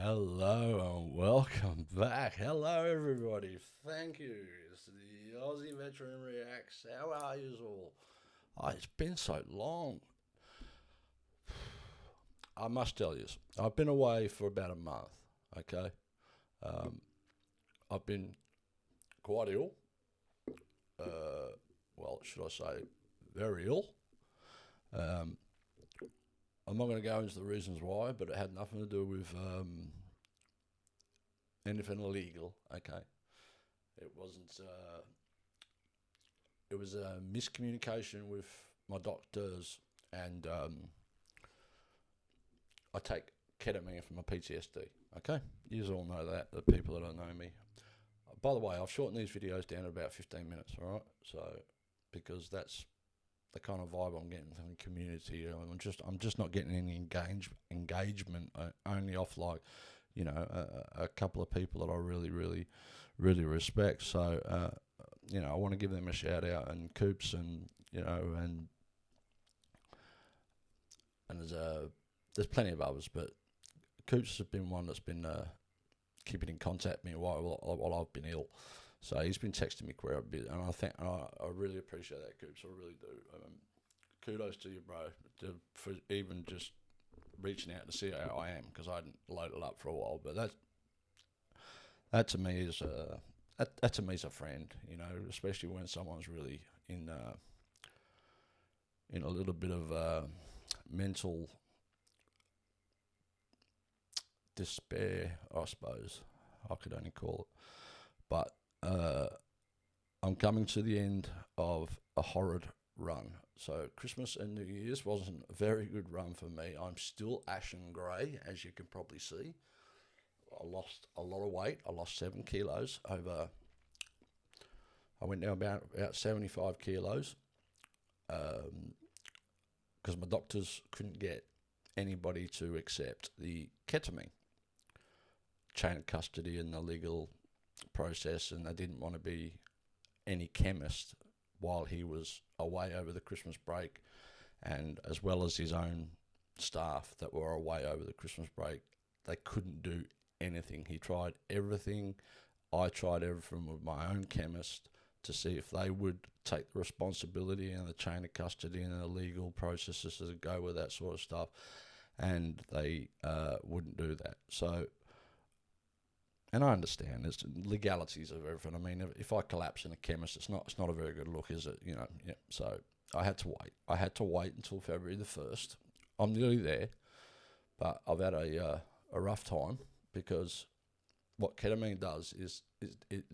Hello and welcome back. Hello, everybody. Thank you. It's the Aussie Veteran Reacts. How are you all? Oh, it's been so long. I must tell you, I've been away for about a month. Okay, um, I've been quite ill. Well, should I say, very ill. Um, I'm not going to go into the reasons why, but it had nothing to do with anything illegal. Okay, it wasn't. It was a miscommunication with my doctors, and I take ketamine for my PTSD. Okay, you all know that. The people that don't know me. By the way, I've shortened these videos down to about 15 minutes. All right, so because that's the kind of vibe I'm getting from the community. I'm just not getting any engagement only off like a couple of people that I really respect. So I want to give them a shout out, and Coops, and there's plenty of others, but Coops has been one that's been keeping in contact with me while I've been ill. So he's been texting me quite a bit, and I really appreciate that, Coops. I really do. Kudos to you, bro, for even just reaching out to see how I am, because I hadn't loaded up for a while. But that to me is that to me is a friend, especially when someone's really in a little bit of mental despair, I suppose I could only call it. But I'm coming to the end of a horrid run. So Christmas and New Year's wasn't a very good run for me. I'm still ashen grey, as you can probably see. I lost a lot of weight. I lost 7 kilos over. I went down about 75 kilos because my doctors couldn't get anybody to accept the ketamine chain of custody and the legal process, and they didn't want to be any chemist while he was away over the Christmas break, and as well as his own staff that were away over the Christmas break. They couldn't do anything. He tried everything. I tried everything with my own chemist to see if they would take the responsibility and the chain of custody and the legal processes that go with that sort of stuff, and they wouldn't do that. So, and I understand there's legalities of everything. I mean, if I collapse in a chemist, it's not a very good look, is it? Yeah. So I had to wait. I had to wait until February the 1st. I'm nearly there, but I've had a rough time, because what ketamine does is it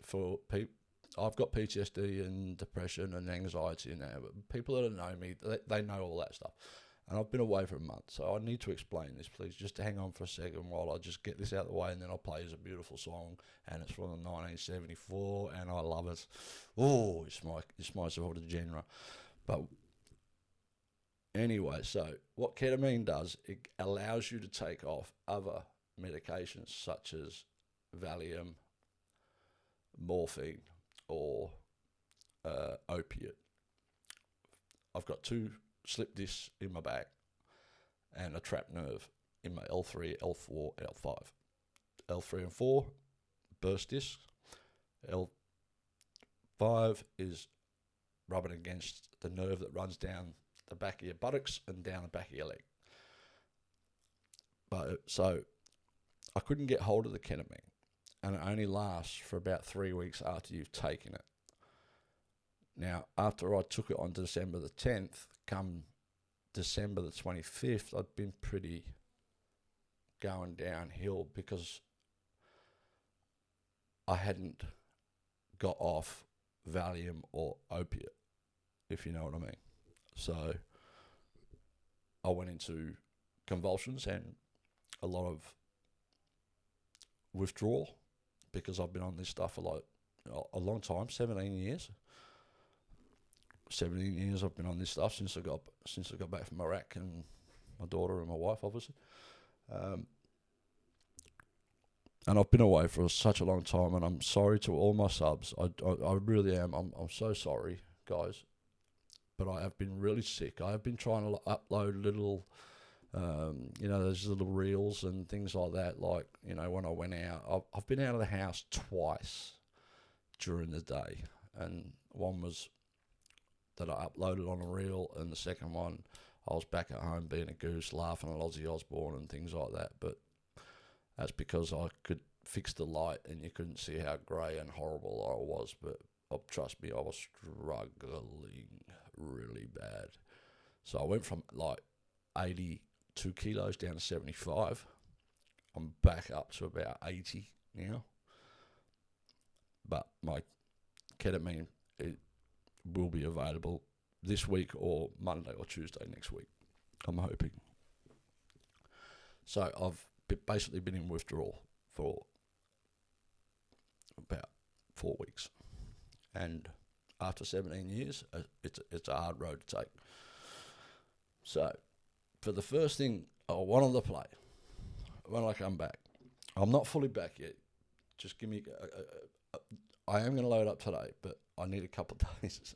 for people. I've got PTSD and depression and anxiety now, but people that know me, they know all that stuff. And I've been away for a month, so I need to explain this, please. Just hang on for a second while I just get this out of the way, and then I'll play as a beautiful song, and it's from 1974, and I love it. Oh, it's my sort of genre. But anyway, so what ketamine does, it allows you to take off other medications such as Valium, morphine, or opiate. I've got 2 slip discs in my back and a trapped nerve in my L3, L4, L5. L3 and 4, burst discs. L5 is rubbing against the nerve that runs down the back of your buttocks and down the back of your leg. But so I couldn't get hold of the ketamine, and it only lasts for about 3 weeks after you've taken it. Now, after I took it on December the 10th, come December the 25th, I'd been pretty going downhill, because I hadn't got off Valium or opiate, if you know what I mean. So I went into convulsions and a lot of withdrawal, because I've been on this stuff for a long time, 17 years. 17 years I've been on this stuff since I got back from Iraq, and my daughter and my wife, obviously. And I've been away for such a long time, and I'm sorry to all my subs. I really am. I'm so sorry, guys. But I have been really sick. I have been trying to upload little There's little reels and things like that. Like, when I went out, I've been out of the house twice during the day, and one was that I uploaded on a reel, and the second one I was back at home being a goose, laughing at Ozzy Osbourne and things like that. But that's because I could fix the light, and you couldn't see how grey and horrible I was. But trust me, I was struggling really bad. So I went from like 82 kilos down to 75. I'm back up to about 80 now. But my ketamine, it will be available this week or Monday or Tuesday next week, I'm hoping. So I've basically been in withdrawal for about 4 weeks. And after 17 years, it's a hard road to take. So for the first thing I wanted to play, when I come back, I'm not fully back yet. Just give me... I am going to load up today, but I need a couple of days.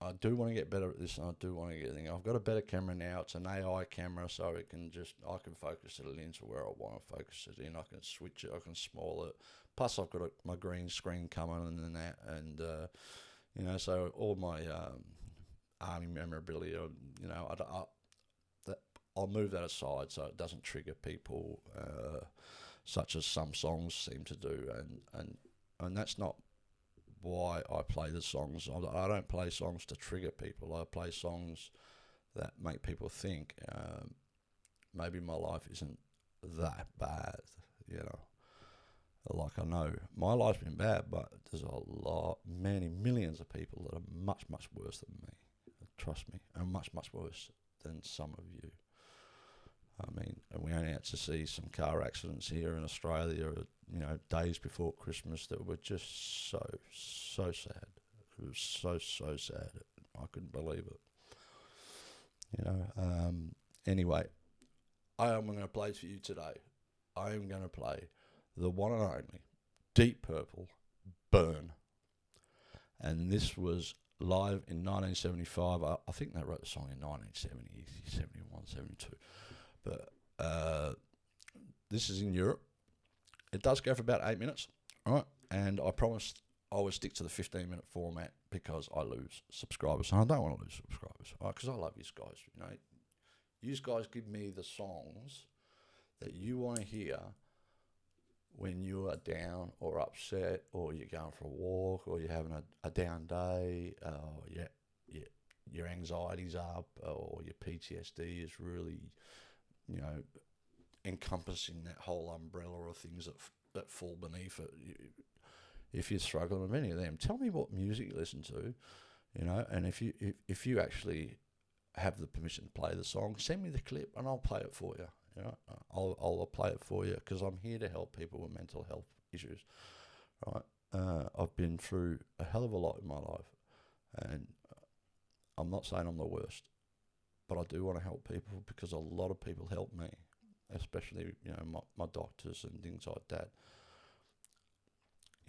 I do want to get better at this, and I do want to get things. I've got a better camera now. It's an AI camera, so I can focus it into where I want to focus it in. I can switch it. I can small it. Plus, I've got my green screen coming and that, and so all my army memorabilia, I'll move that aside so it doesn't trigger people, such as some songs seem to do, and that's not why I play the songs. I don't play songs to trigger people. I play songs that make people think. Maybe my life isn't that bad, Like, I know my life's been bad, but there's many millions of people that are much, much worse than me. Trust me, and much, much worse than some of you. I mean, and we only had to see some car accidents here in Australia, days before Christmas that were just so sad. It was so sad. I couldn't believe it. Anyway, I am going to play for you today. I am going to play the one and only Deep Purple, Burn. And this was live in 1975. I think they wrote the song in 1970, 71, 72. But this is in Europe. It does go for about 8 minutes, all right? And I promised I would stick to the 15-minute format because I lose subscribers. And I don't want to lose subscribers, all right? Because I love you guys, You guys give me the songs that you want to hear when you are down or upset, or you're going for a walk, or you're having a down day, or your anxiety's up, or your PTSD is really, encompassing that whole umbrella of things that fall beneath it. If you're struggling with any of them, tell me what music you listen to, and if you actually have the permission to play the song, send me the clip and I'll play it for you. I'll play it for you because I'm here to help people with mental health issues. Right? I've been through a hell of a lot in my life, and I'm not saying I'm the worst, but I do want to help people because a lot of people help me, especially my doctors and things like that.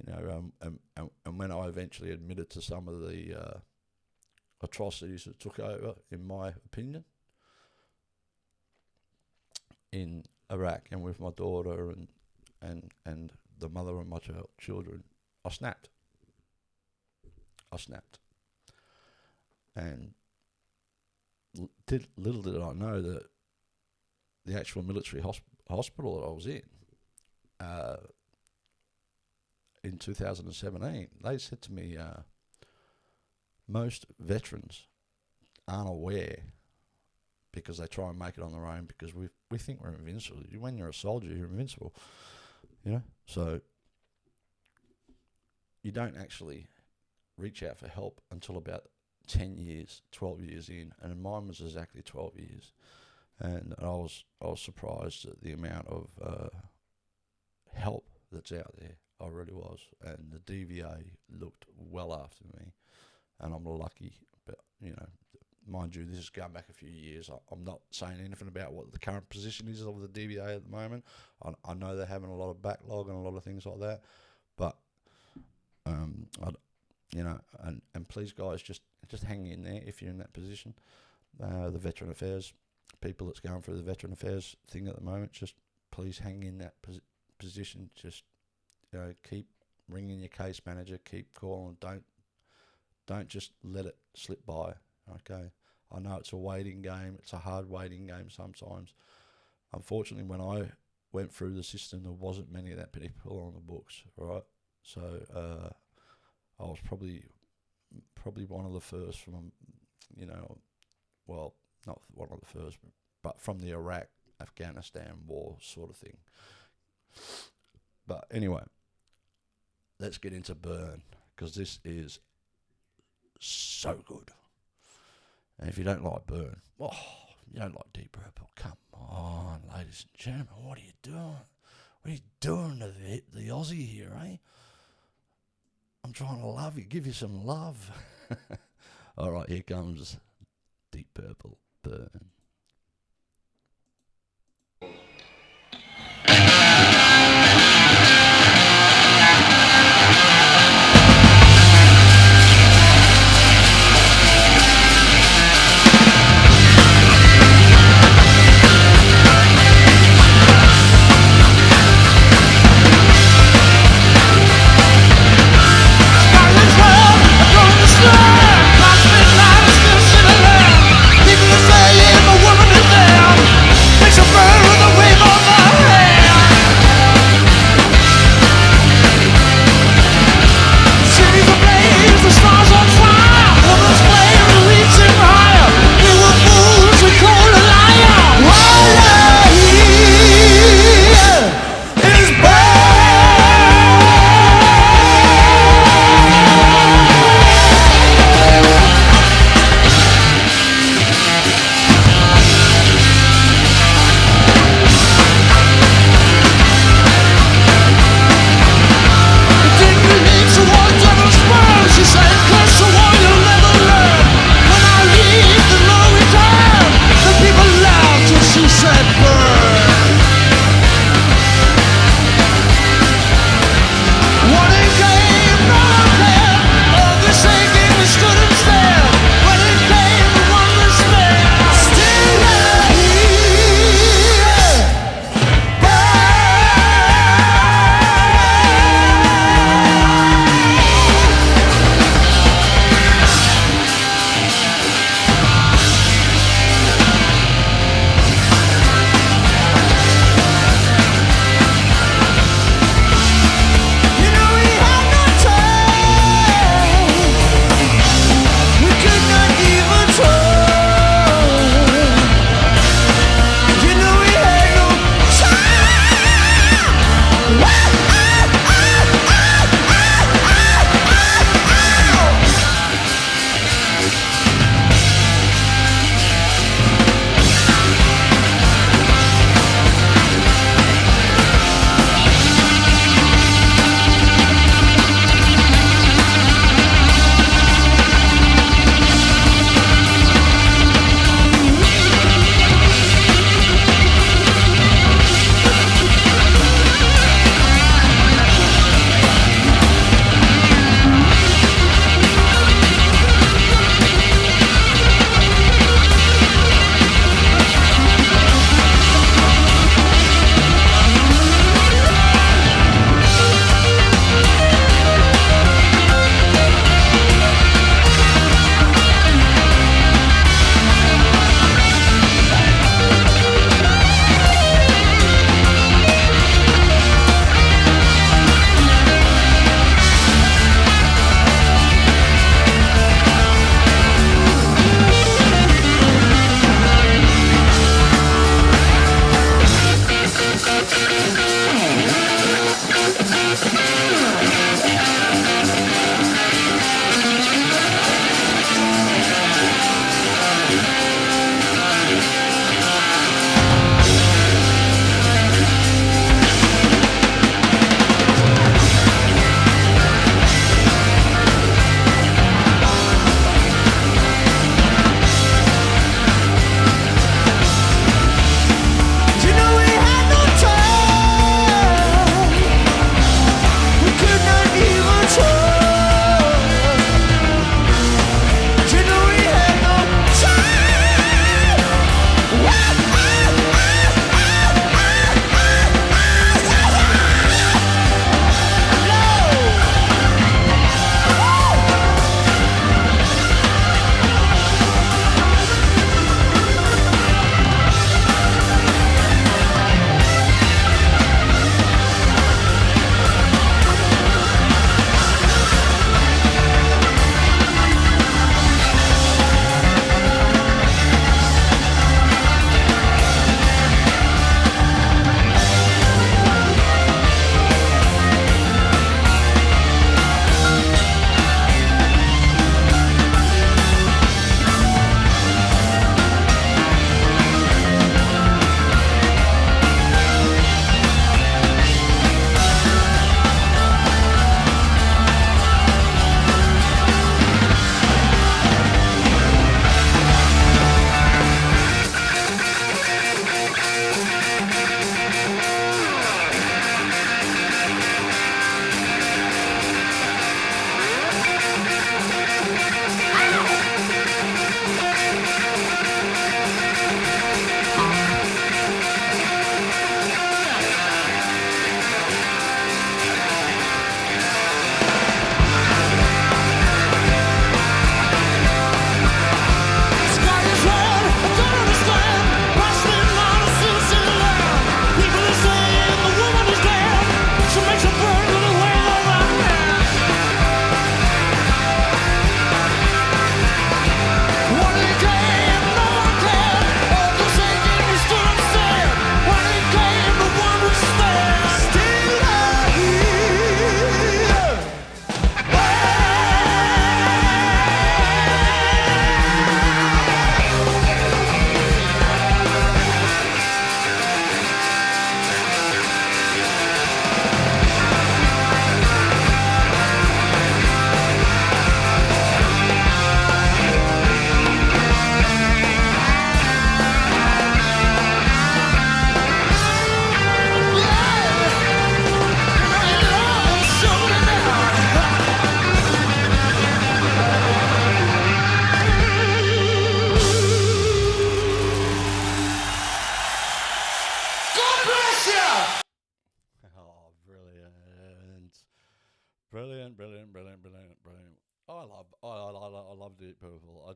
And when I eventually admitted to some of the atrocities that took over, in my opinion, in Iraq and with my daughter and the mother of my children, I snapped. And little did I know that the actual military hospital that I was in 2017, they said to me, most veterans aren't aware because they try and make it on their own because we think we're invincible. When you're a soldier, you're invincible, So you don't actually reach out for help until about 10 years, 12 years in, and mine was exactly 12 years. And I was surprised at the amount of help that's out there. I really was. And the DVA looked well after me, and I'm lucky. But, mind you, this is going back a few years. I'm not saying anything about what the current position is of the DVA at the moment. I know they're having a lot of backlog and a lot of things like that. But, and please, guys, just hang in there if you're in that position. The Veteran Affairs people that's going through the Veteran Affairs thing at the moment, just please hang in that position. Just keep ringing your case manager, keep calling. Don't just let it slip by. Okay, I know it's a waiting game. It's a hard waiting game sometimes. Unfortunately, when I went through the system, there wasn't many of that people on the books, right? So I was probably one of the first from, well, not one of the first, but from the Iraq, Afghanistan war sort of thing. But anyway, let's get into Burn, because this is so good. And if you don't like Burn, you don't like Deep Purple, come on, ladies and gentlemen, what are you doing? What are you doing to the Aussie here, eh? I'm trying to love you, give you some love. All right, here comes Deep Purple, Burn. People say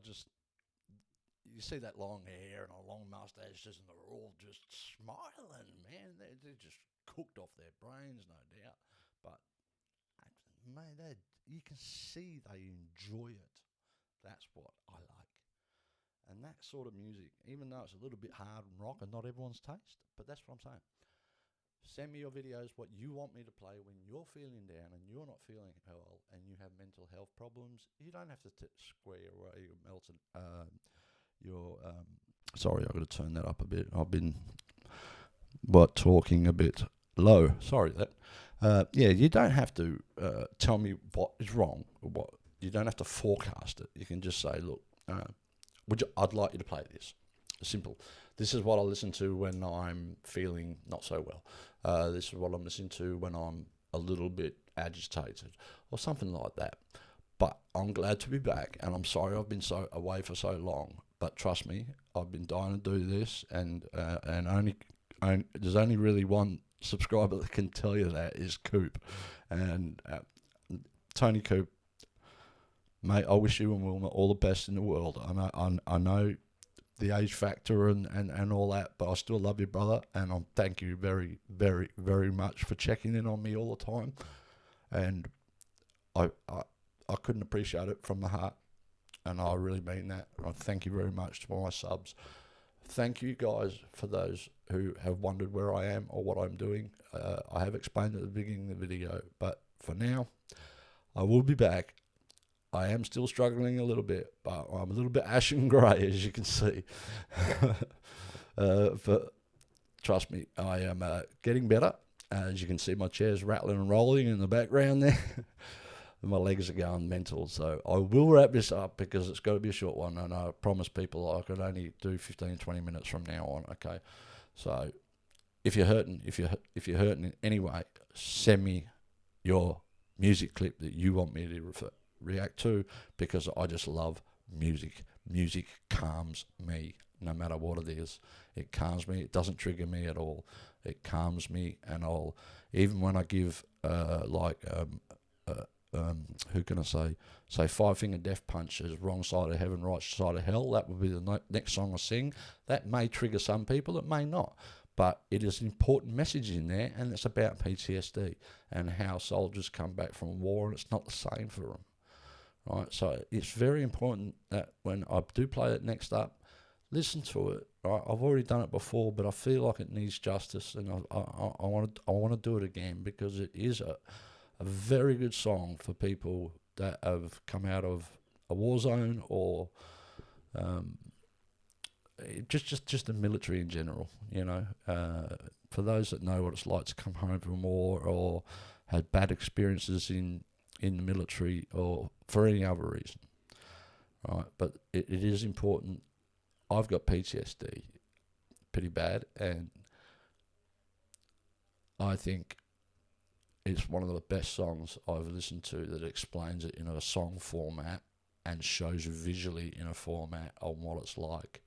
you see that long hair and a long mustaches, and they're all just smiling, man. They're just cooked off their brains, no doubt. But mate, you can see they enjoy it. That's what I like. And that sort of music, even though it's a little bit hard and rock and not everyone's taste, but that's what I'm saying. Send me your videos, what you want me to play when you're feeling down and you're not feeling well and you have mental health problems. You don't have to square away your melted, sorry, I've got to turn that up a bit. I've been, talking a bit low. Sorry that. You don't have to tell me what is wrong. You don't have to forecast it. You can just say, look, I'd like you to play this. Simple. This is what I listen to when I'm feeling not so well. This is what I'm listening to when I'm a little bit agitated or something like that. But I'm glad to be back, and I'm sorry I've been so away for so long. But trust me, I've been dying to do this, and there's only really one subscriber that can tell you that is Coop, and Tony Coop, mate. I wish you and Wilma all the best in the world. I know the age factor and all that, but I still love you, brother, and I thank you very, very, very much for checking in on me all the time, and I couldn't appreciate it from the heart, and I really mean that. I thank you very much to my subs. Thank you guys for those who have wondered where I am or what I'm doing. I have explained at the beginning of the video, but for now, I will be back. I am still struggling a little bit, but I'm a little bit ashen grey, as you can see. But trust me, I am getting better. As you can see, my chair's rattling and rolling in the background there. My legs are going mental, so I will wrap this up because it's got to be a short one, and I promise people I could only do 15, 20 minutes from now on. Okay, so if you're hurting, if you're hurting in any way, send me your music clip that you want me to react to, because I just love music. Music calms me, no matter what it is. It calms me. It doesn't trigger me at all. It calms me, and I'll, even when I give who can I say Five Finger Death Punches, Wrong Side of Heaven, Right Side of Hell, that will be the next song I sing. That may trigger some people, it may not, but it is an important message in there, and it's about PTSD and how soldiers come back from war, and it's not the same for them, right? So it's very important that when I do play it next up, listen to it. Right? I've already done it before, but I feel like it needs justice, and I want to do it again, because it is a very good song for people that have come out of a war zone, or just the military in general. For those that know what it's like to come home from war, or had bad experiences in the military, or for any other reason, right? But it is important. I've got PTSD pretty bad, and I think it's one of the best songs I've listened to that explains it in a song format and shows you visually in a format on what it's like.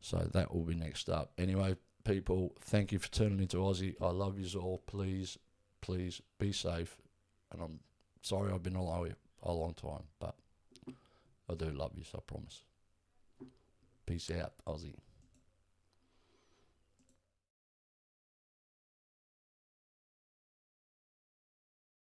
So that will be next up. Anyway, people, thank you for tuning into Aussie. I love you all. Please, please be safe. And I'm sorry I've been away a long time, but I do love you, so I promise. Peace out, Aussie.